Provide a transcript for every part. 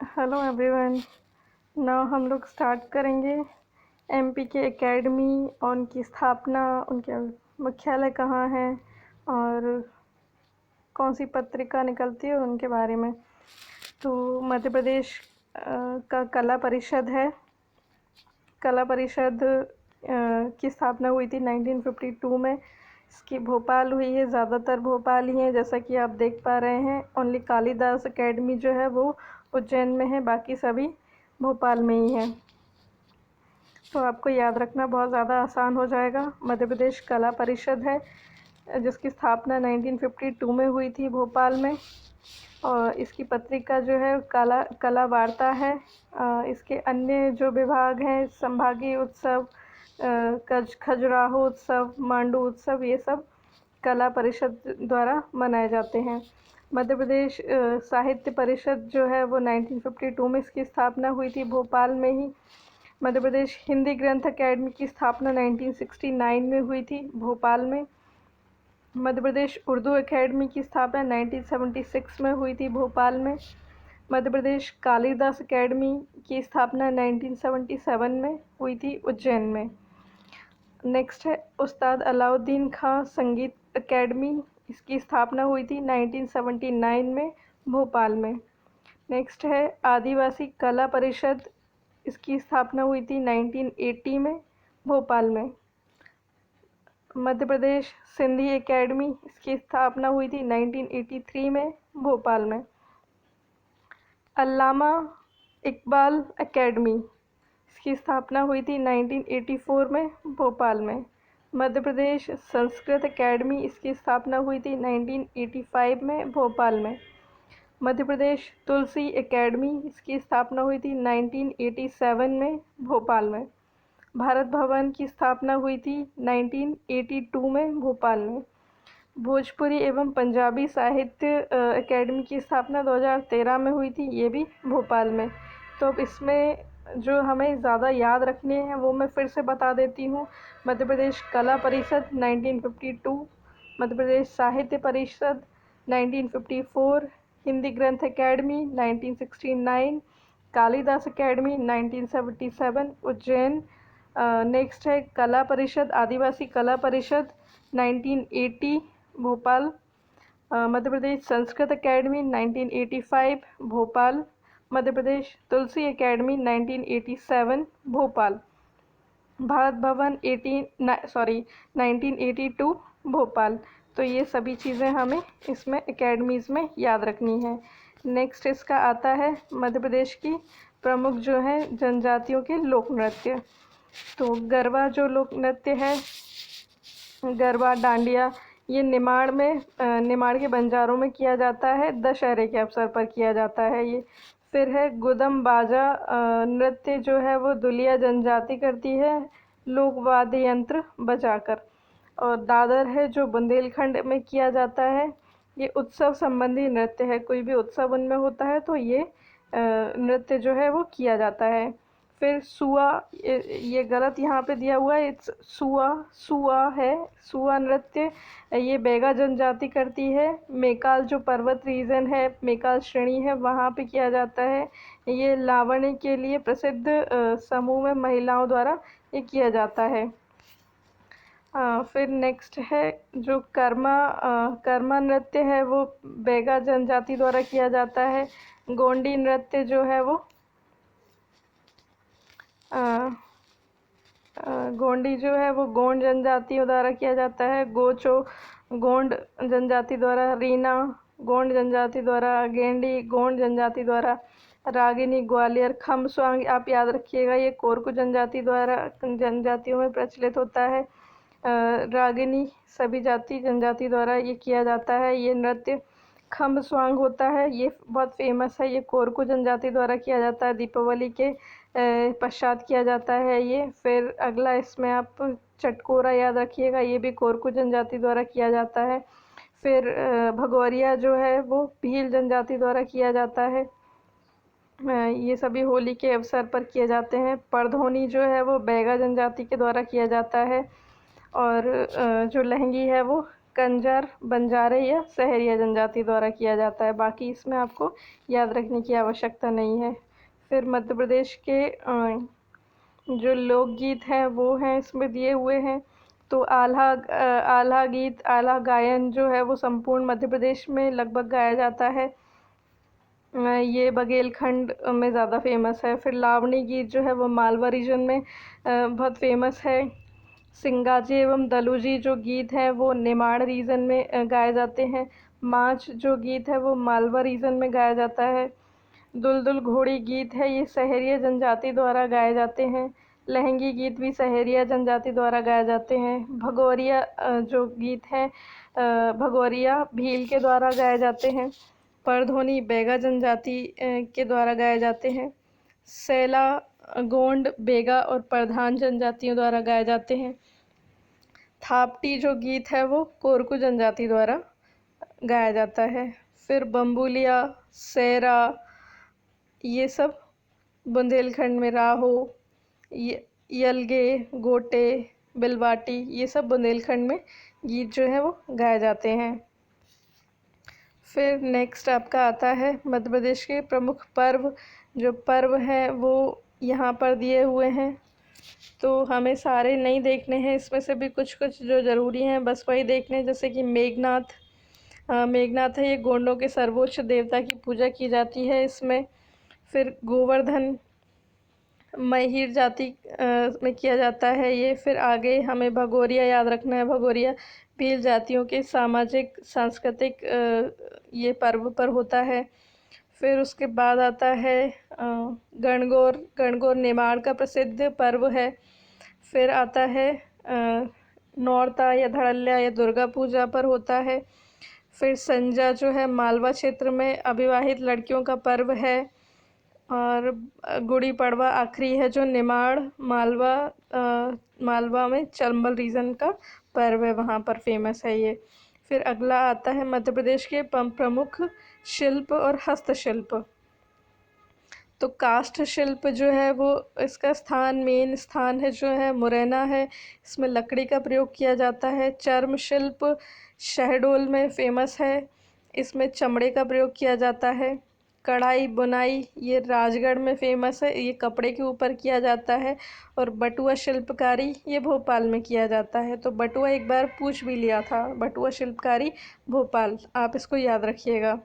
Hello everyone. Now हम लोग start करेंगे एमपी के एकेडमी और उनकी स्थापना, उनके मुख्यालय कहाँ है और कौन सी पत्रिका निकलती है उनके बारे में। तो मध्य प्रदेश का कला परिषद है। कला परिषद की स्थापना हुई थी 1952 में। इसकी भोपाल हुई है, ज़्यादातर भोपाल ही है जैसा कि आप देख पा रहे हैं। ओनली कालिदास एकेडमी जो है वो उज्जैन में है, बाकी सभी भोपाल में ही है। तो आपको याद रखना बहुत ज़्यादा आसान हो जाएगा। मध्य प्रदेश कला परिषद है जिसकी स्थापना 1952 में हुई थी भोपाल में। और इसकी पत्रिका जो है कला वार्ता है। इसके अन्य जो विभाग हैं, संभागीय उत्सव, खजुराहो उत्सव, मांडू उत्सव, ये सब कला परिषद द्वारा मनाए जाते हैं। मध्य प्रदेश साहित्य परिषद जो है वो 1952 में इसकी स्थापना हुई थी भोपाल में ही। मध्य प्रदेश हिंदी ग्रंथ अकेडमी की स्थापना 1969 में हुई थी भोपाल में। मध्य प्रदेश उर्दू एकेडमी की स्थापना 1976 में हुई थी भोपाल में। मध्य प्रदेश कालिदास एकेडमी की स्थापना 1977 में हुई थी उज्जैन में। नेक्स्ट है उस्ताद अलाउद्दीन खां संगीत एकेडमी। इसकी स्थापना हुई थी 1979 में भोपाल में। नेक्स्ट है आदिवासी कला परिषद। इसकी स्थापना हुई थी 1980 में भोपाल में। मध्य प्रदेश सिंधी एकेडमी, इसकी स्थापना हुई थी 1983 में भोपाल में। अल्लामा इकबाल एकेडमी, इसकी स्थापना हुई थी 1984 में भोपाल में। मध्य प्रदेश संस्कृत एकेडमी, इसकी स्थापना हुई थी 1985 में भोपाल में। मध्य प्रदेश तुलसी एकेडमी, इसकी स्थापना हुई थी 1987 में भोपाल में। भारत भवन की स्थापना हुई थी 1982 में भोपाल में। भोजपुरी एवं पंजाबी साहित्य एकेडमी की स्थापना 2013 में हुई थी, ये भी भोपाल में। तो अब इसमें जो हमें ज़्यादा याद रखने हैं वो मैं फिर से बता देती हूँ। मध्य प्रदेश कला परिषद 1952, मध्य प्रदेश साहित्य परिषद 1954, हिंदी ग्रंथ academy 1969, Kalidas academy 1977 Ujjain. Next है कला परिषद, आदिवासी कला परिषद 1980 भोपाल। मध्य प्रदेश संस्कृत एकेडमी 1985 भोपाल। मध्य प्रदेश तुलसी एकेडमी 1987 भोपाल। भारत भवन 1982 भोपाल। तो ये सभी चीज़ें हमें इसमें एकेडमीज़ में याद रखनी है। नेक्स्ट इसका आता है मध्य प्रदेश की प्रमुख जो है जनजातियों के लोक नृत्य। तो गरबा जो लोक नृत्य है, गरबा डांडिया, ये निमाड़ के बंजारों में किया जाता है, दशहरे के अवसर पर किया जाता है ये। फिर है गुदम बाजा नृत्य जो है वो दुलिया जनजाति करती है लोक वाद्य यंत्र बजाकर। और दादर है जो बुंदेलखंड में किया जाता है। ये उत्सव संबंधी नृत्य है, कोई भी उत्सव उनमें होता है तो ये नृत्य जो है वो किया जाता है। फिर सुआ, ये गलत यहाँ पे दिया हुआ है, इट्स सुआ है। सुआ नृत्य ये बैगा जनजाति करती है। मेकाल जो पर्वत रीजन है, मेकाल श्रेणी है, वहाँ पे किया जाता है। ये लावणी के लिए प्रसिद्ध समूह में महिलाओं द्वारा ये किया जाता है। फिर नेक्स्ट है जो कर्मा नृत्य है वो बैगा जनजाति द्वारा किया जाता है। गोंडी नृत्य जो है वो गोंडी जो है वो गोंड जनजातियों द्वारा किया जाता है। गोचो गोंड जनजाति द्वारा, रीना गोंड जनजाति द्वारा, गेंडी गोंड जनजाति द्वारा, रागिनी ग्वालियर। खमस्वांग आप याद रखिएगा, ये कोरकू जनजातियों में प्रचलित होता है। रागिनी सभी जनजाति द्वारा ये किया जाता है। ये नृत्य खम्बस्वांग होता है, ये बहुत फेमस है, ये कोरकू जनजाति द्वारा किया जाता है। दीपावली के पश्चात किया जाता है ये। फिर अगला इसमें आप चटकोरा याद रखिएगा, ये भी कोरकू जनजाति द्वारा किया जाता है। फिर भगोरिया जो है वो भील जनजाति द्वारा किया जाता है। ये सभी होली के अवसर पर किए जाते हैं। परधोनी जो है वो बैगा जनजाति के द्वारा किया जाता है। और जो लहंगी है वो कंजर, बंजारे या सहरिया जनजाति द्वारा किया जाता है। बाकी इसमें आपको याद रखने की आवश्यकता नहीं है। फिर मध्य प्रदेश के जो लोकगीत हैं वो हैं इसमें दिए हुए हैं। तो आल्हा गीत, आल्हा गायन जो है वो संपूर्ण मध्य प्रदेश में लगभग गाया जाता है। ये बघेलखंड में ज़्यादा फेमस है। फिर लावणी गीत जो है वो मालवा रीजन में बहुत फेमस है। सिंगाजी एवं दलूजी जो गीत हैं वो निमाड़ रीजन में गाए जाते हैं। माच जो गीत है वो मालवा रीजन में गाया जाता है। दुलदुल घोड़ी गीत है, ये सहरिया जनजाति द्वारा गाए जाते हैं। लहंगी गीत भी सहरिया जनजाति द्वारा गाए जाते हैं। भगोरिया जो गीत हैं भगोरिया भील के द्वारा गाए जाते हैं। परधोनी बेगा जनजाति के द्वारा गाए जाते हैं। सैला गोंड, बेगा और प्रधान जनजातियों द्वारा गाए जाते हैं। थापटी जो गीत है वो कोरकू जनजाति द्वारा गाया जाता है। फिर बम्बुलिया, सैरा, ये सब बुंदेलखंड में राहो, यलगे, गोटे, बिलवाटी, ये सब बुंदेलखंड में गीत जो है वो गाए जाते हैं। फिर नेक्स्ट आपका आता है मध्य प्रदेश के प्रमुख पर्व। जो पर्व हैं वो यहाँ पर दिए हुए हैं, तो हमें सारे नहीं देखने हैं, इसमें से भी कुछ कुछ जो ज़रूरी हैं बस वही देखने हैं। जैसे कि मेघनाथ, मेघनाथ है, ये गोंडों के सर्वोच्च देवता की पूजा की जाती है इसमें। फिर गोवर्धन महिर जाति में किया जाता है ये। फिर आगे हमें भगोरिया याद रखना है। भगोरिया भील जातियों के सामाजिक सांस्कृतिक ये पर्व पर होता है। फिर उसके बाद आता है गणगौर। गणगौर नेमाड़ का प्रसिद्ध पर्व है। फिर आता है नौरता या धड़ल्ला या दुर्गा पूजा पर होता है। फिर संजा जो है मालवा क्षेत्र में अविवाहित लड़कियों का पर्व है। और गुड़ी पड़वा आखिरी है जो निमाड़ मालवा में चंबल रीजन का पर्व है, वहाँ पर फेमस है ये। फिर अगला आता है मध्य प्रदेश के प्रमुख शिल्प और हस्तशिल्प। तो काष्ठ शिल्प जो है वो इसका मेन स्थान है जो है मुरैना है। इसमें लकड़ी का प्रयोग किया जाता है। चर्म शिल्प शहडोल में फेमस है, इसमें चमड़े का प्रयोग किया जाता है। कढ़ाई बुनाई ये राजगढ़ में फेमस है, ये कपड़े के ऊपर किया जाता है। और बटुआ शिल्पकारी ये भोपाल में किया जाता है। तो बटुआ एक बार पूछ भी लिया था, बटुआ शिल्पकारी भोपाल, आप इसको याद रखिएगा।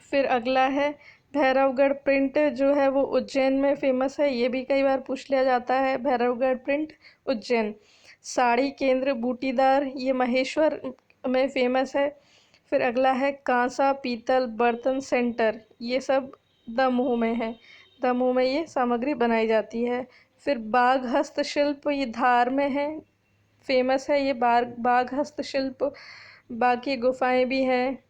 फिर अगला है भैरवगढ़ प्रिंट जो है वो उज्जैन में फेमस है, ये भी कई बार पूछ लिया जाता है। भैरवगढ़ प्रिंट उज्जैन। साड़ी केंद्र बूटीदार ये महेश्वर में फेमस है। फिर अगला है कांसा पीतल बर्तन सेंटर, ये सब दमोह में है, दमोह में ये सामग्री बनाई जाती है। फिर बाघ हस्तशिल्प ये धार में है, फेमस है ये बाघ हस्तशिल्प। बाकी गुफाएं भी हैं,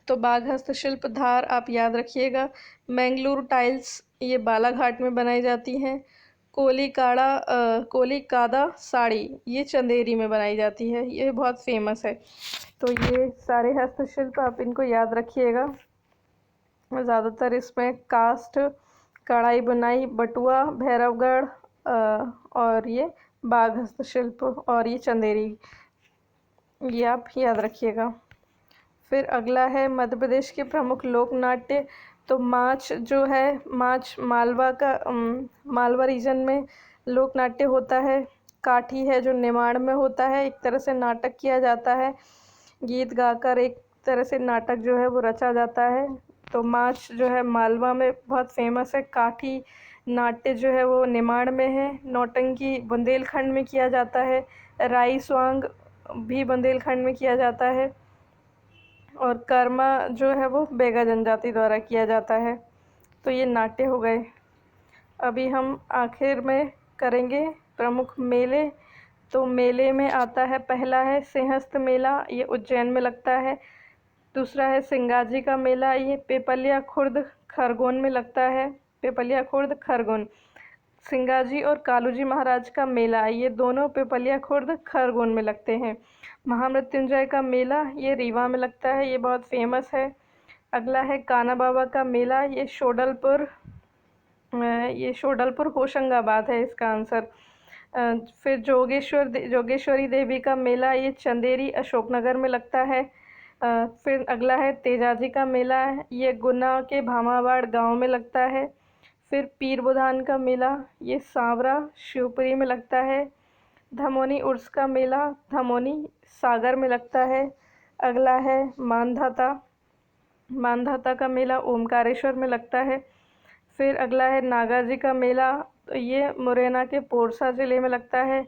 तो बाघ हस्तशिल्प धार आप याद रखिएगा। मैंगलोर टाइल्स ये बालाघाट में बनाई जाती हैं। कोलिकादा साड़ी ये चंदेरी में बनाई जाती है, ये बहुत फेमस है। तो ये सारे हस्तशिल्प आप इनको याद रखिएगा। ज़्यादातर इसमें कास्ट, कढ़ाई बुनाई, बटुआ, भैरवगढ़ और ये बाघ हस्तशिल्प और ये चंदेरी, ये आप याद रखिएगा। फिर अगला है मध्य प्रदेश के प्रमुख लोक नाट्य। तो माच जो है, माच मालवा रीजन में लोक नाट्य होता है। काठी है जो निमाड़ में होता है, एक तरह से नाटक किया जाता है, गीत गाकर एक तरह से नाटक जो है वो रचा जाता है। तो माच जो है मालवा में बहुत फेमस है। काठी नाट्य जो है वो निमाड़ में है। नौटंकी बुंदेलखंड में किया जाता है। राई स्वांग भी बुंदेलखंड में किया जाता है। और कर्मा जो है वो बेगा जनजाति द्वारा किया जाता है। तो ये नाट्य हो गए। अभी हम आखिर में करेंगे प्रमुख मेले। तो मेले में आता है, पहला है सिंहस्थ मेला, ये उज्जैन में लगता है। दूसरा है सिंगाजी का मेला, ये पिपलिया खुर्द खरगोन में लगता है, पिपलिया खुर्द खरगोन। सिंगाजी और कालूजी महाराज का मेला ये दोनों पिपलिया खुर्द खरगोन में लगते हैं। महामृत्युंजय का मेला ये रीवा में लगता है, ये बहुत फेमस है। अगला है काना बाबा का मेला, ये शोडलपुर होशंगाबाद है इसका आंसर। फिर जोगेश्वरी देवी का मेला, ये चंदेरी अशोकनगर में लगता है। फिर अगला है तेजाजी का मेला, ये गुना के भामावाड़ गांव में लगता है। फिर पीर बुधान का मेला, ये सांवरा शिवपुरी में लगता है। धमोनी उर्स का मेला धमोनी सागर में लगता है। अगला है मानधाता का मेला ओमकारेश्वर में लगता है। फिर अगला है नागाजी का मेला, तो ये मुरैना के पोरसा ज़िले में लगता है।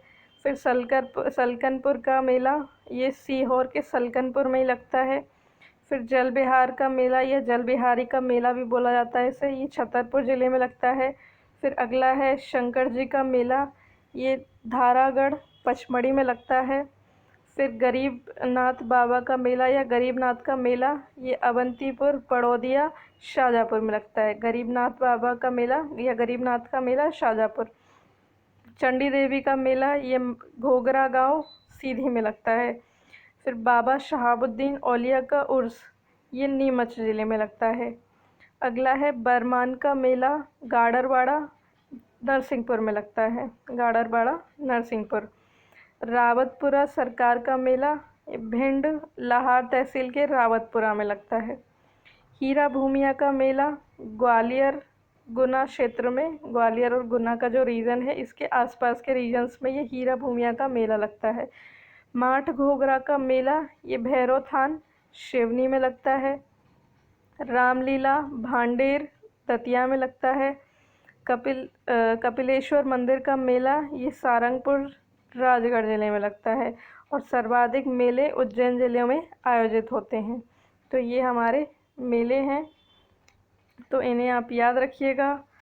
फिर सलकनपुर का मेला, ये सीहोर के सलकनपुर में ही लगता है। फिर जल बिहार का मेला, यह जल बिहारी का मेला भी बोला जाता है इसे, ये छतरपुर ज़िले में लगता है। फिर अगला है शंकर जी का मेला, ये धारागढ़ पचमढ़ी में लगता है। फिर गरीबनाथ बाबा का मेला या गरीबनाथ का मेला, ये अवंतीपुर पड़ौदिया शाहजहाँपुर में लगता है। गरीबनाथ बाबा का मेला या गरीबनाथ का मेला शाहजहाँपुर। चंडी देवी का मेला, ये घोघरा गांव सीधी में लगता है। फिर बाबा शहाबुद्दीन औलिया का उर्स, ये नीमच ज़िले में लगता है। अगला है बरमान का मेला, गाडरवाड़ा नरसिंहपुर में लगता है। गाडरवाड़ा नरसिंहपुर। रावतपुरा सरकार का मेला, ये भिंड लाहार तहसील के रावतपुरा में लगता है। हीरा भूमिया का मेला ग्वालियर गुना क्षेत्र में, ग्वालियर और गुना का जो रीजन है इसके आसपास के रीजन्स में ये हीरा भूमिया का मेला लगता है। माठ घोघरा का मेला, ये भैरव थान शिवनी में लगता है। रामलीला भांडेर दतिया में लगता है। कपिलेश्वर मंदिर का मेला, ये सारंगपुर राजगढ़ ज़िले में लगता है। और सर्वाधिक मेले उज्जैन ज़िले में आयोजित होते हैं। तो ये हमारे मेले हैं, तो इन्हें आप याद रखिएगा।